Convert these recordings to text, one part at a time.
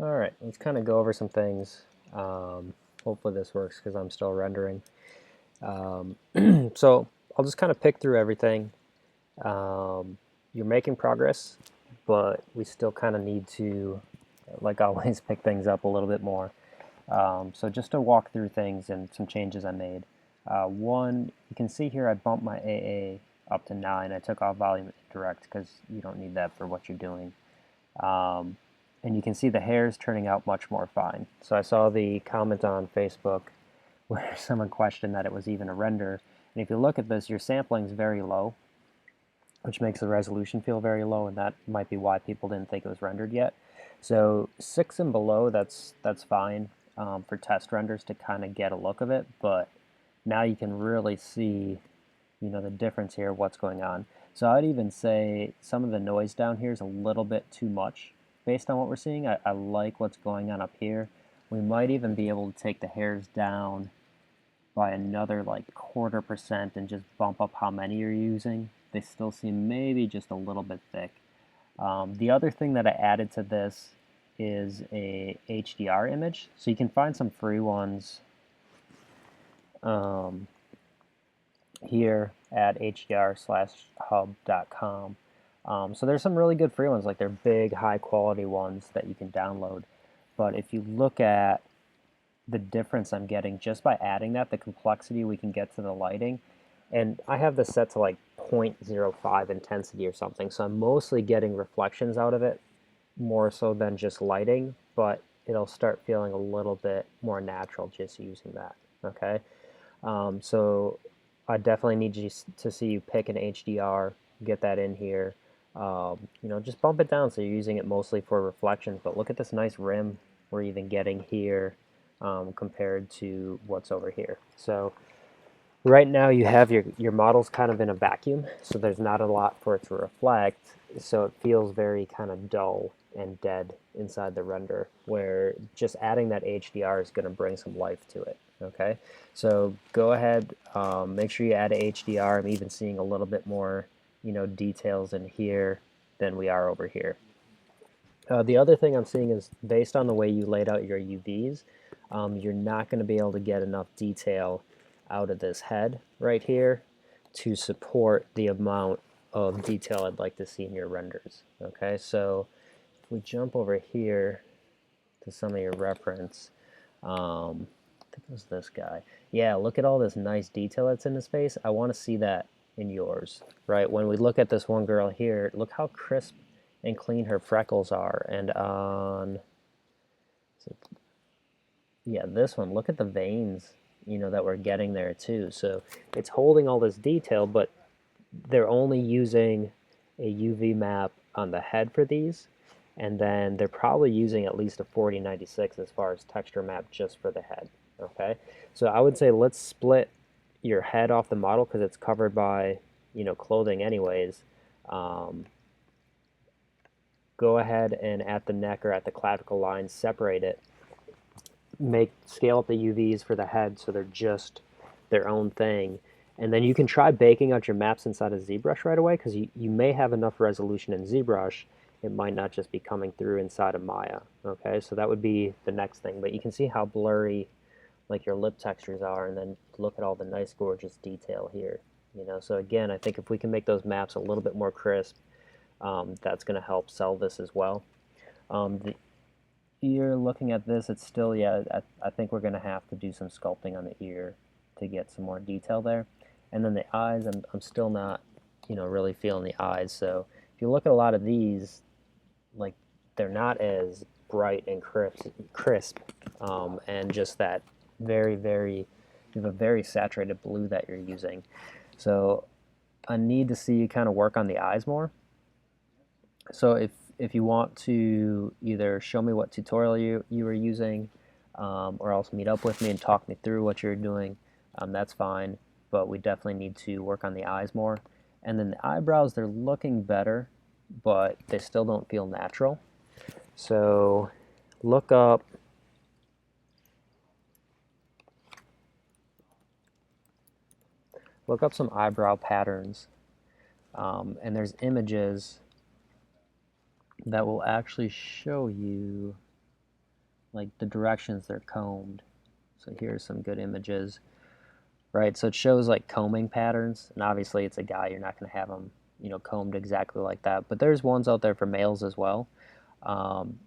Alright, let's kind of go over some things. Hopefully this works because I'm still rendering. So I'll just kind of pick through everything. You're making progress, but we still kind of need to, like always, pick things up a little bit more. So just to walk through things and some changes I made. One, you can see here I bumped my AA up to 9. I took off volume indirect because you don't need that for what you're doing. And you can see the hair's turning out much more fine. So I saw the comment on Facebook where someone questioned that it was even a render. And if you look at this, your sampling is very low, which makes the resolution feel very low, and that might be why people didn't think it was rendered yet. So 6 and below, that's fine for test renders to kind of get a look of it, but now you can really see, the difference here, what's going on. So I'd even say some of the noise down here is a little bit too much based on what we're seeing. I like what's going on up here. We might even be able to take the hairs down by another like 1/4% and just bump up how many you're using. They still seem maybe just a little bit thick. The other thing that I added to this is a HDR image. So you can find some free ones here at hdr/hub.com. So there's some really good free ones, like they're big, high quality ones that you can download. But if you look at the difference I'm getting just by adding that, the complexity we can get to the lighting, and I have this set to like 0.05 intensity or something, so I'm mostly getting reflections out of it more so than just lighting, but it'll start feeling a little bit more natural just using that, okay? So I definitely need to see you pick an HDR, get that in here. Just bump it down so you're using it mostly for reflections. But look at this nice rim we're even getting here compared to what's over here. So right now you have your models kind of in a vacuum, so there's not a lot for it to reflect. So it feels very kind of dull and dead inside the render, where just adding that HDR is going to bring some life to it. Okay, so go ahead, make sure you add a HDR. I'm even seeing a little bit more, details in here than we are over here. The other thing I'm seeing is based on the way you laid out your UVs, you're not going to be able to get enough detail out of this head right here to support the amount of detail I'd like to see in your renders. Okay, so if we jump over here to some of your reference, I think it was this guy. Yeah, look at all this nice detail that's in his face. I want to see that in yours, right? When we look at this one girl here, look how crisp and clean her freckles are. And on, yeah, this one, look at the veins, that we're getting there too. So it's holding all this detail, but they're only using a UV map on the head for these, and then they're probably using at least a 4096 as far as texture map just for the head. Okay, so I would say let's split your head off the model because it's covered by clothing anyways. Go ahead and at the neck or at the clavicle line separate it, scale up the UVs for the head so they're just their own thing. And then you can try baking out your maps inside of ZBrush right away because you may have enough resolution in ZBrush. It might not just be coming through inside of Maya. Okay, so that would be the next thing. But you can see how blurry like your lip textures are, and then look at all the nice, gorgeous detail here. So again, I think if we can make those maps a little bit more crisp, that's going to help sell this as well. The ear, looking at this, it's still, yeah, I think we're going to have to do some sculpting on the ear to get some more detail there. And then the eyes, I'm still not, really feeling the eyes. So if you look at a lot of these, like they're not as bright and crisp, and just that very, you have a very saturated blue that you're using. So I need to see you kind of work on the eyes more. So if you want to either show me what tutorial you were using, or else meet up with me and talk me through what you're doing, that's fine. But we definitely need to work on the eyes more. And then the eyebrows, they're looking better, but they still don't feel natural. So look up some eyebrow patterns, and there's images that will actually show you like the directions they're combed. So here's some good images, right? So it shows like combing patterns, and obviously it's a guy, you're not going to have them, combed exactly like that. But there's ones out there for males as well. Um,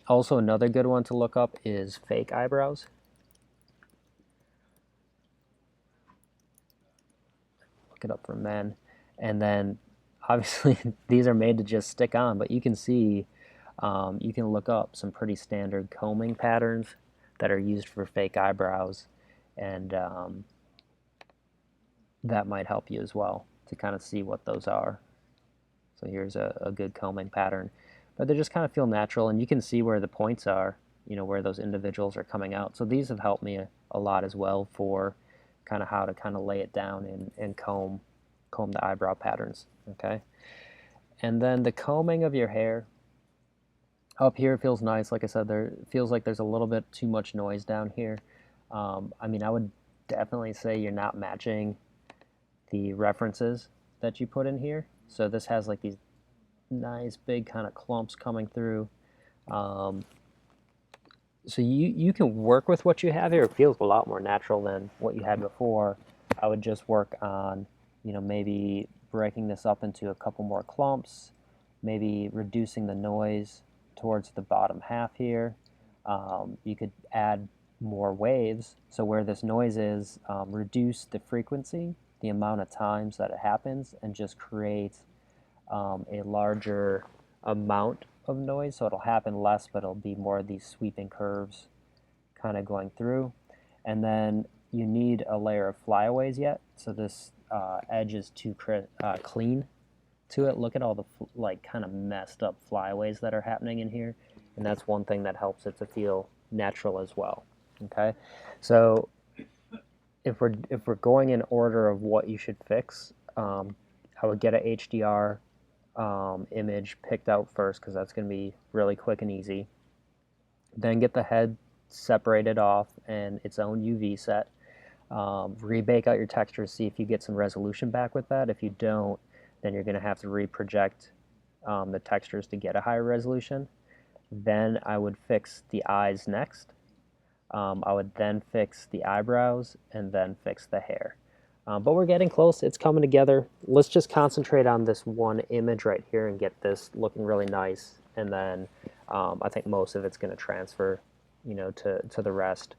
also, another good one to look up is fake eyebrows. Look it up for men, and then obviously these are made to just stick on, but you can see, you can look up some pretty standard combing patterns that are used for fake eyebrows, and that might help you as well to kind of see what those are. So here's a good combing pattern, but they just kind of feel natural, and you can see where the points are, where those individuals are coming out. So these have helped me a lot as well for kind of how to kind of lay it down and comb the eyebrow patterns. Okay, and then the combing of your hair up here feels nice. Like I said, there feels like there's a little bit too much noise down here. I mean, I would definitely say you're not matching the references that you put in here. So this has like these nice big kind of clumps coming through. Um, so you can work with what you have here. It feels a lot more natural than what you had before. I would just work on, maybe breaking this up into a couple more clumps, maybe reducing the noise towards the bottom half here. You could add more waves. So where this noise is, reduce the frequency, the amount of times that it happens, and just create a larger amount of noise. So it'll happen less, but it'll be more of these sweeping curves kind of going through. And then you need a layer of flyaways yet. So this edge is too clean to it. Look at all the like kind of messed up flyaways that are happening in here. And that's one thing that helps it to feel natural as well. Okay, so if we're going in order of what you should fix, I would get a HDR image picked out first because that's going to be really quick and easy. Then get the head separated off and its own UV set. Rebake out your textures, see if you get some resolution back with that. If you don't, then you're going to have to reproject the textures to get a higher resolution. Then I would fix the eyes next. I would then fix the eyebrows and then fix the hair. But we're getting close. It's coming together. Let's just concentrate on this one image right here and get this looking really nice. And then I think most of it's going to transfer, to the rest.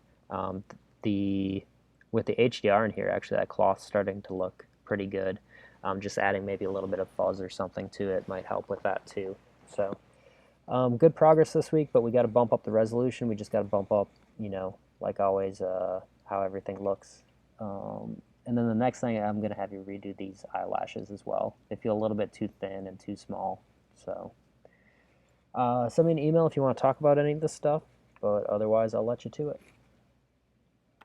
With the HDR in here, actually, that cloth's starting to look pretty good. Just adding maybe a little bit of fuzz or something to it might help with that too. So good progress this week, but we got to bump up the resolution. We just got to bump up, like always, how everything looks. And then the next thing, I'm going to have you redo these eyelashes as well. They feel a little bit too thin and too small. So send me an email if you want to talk about any of this stuff, but otherwise I'll let you to it.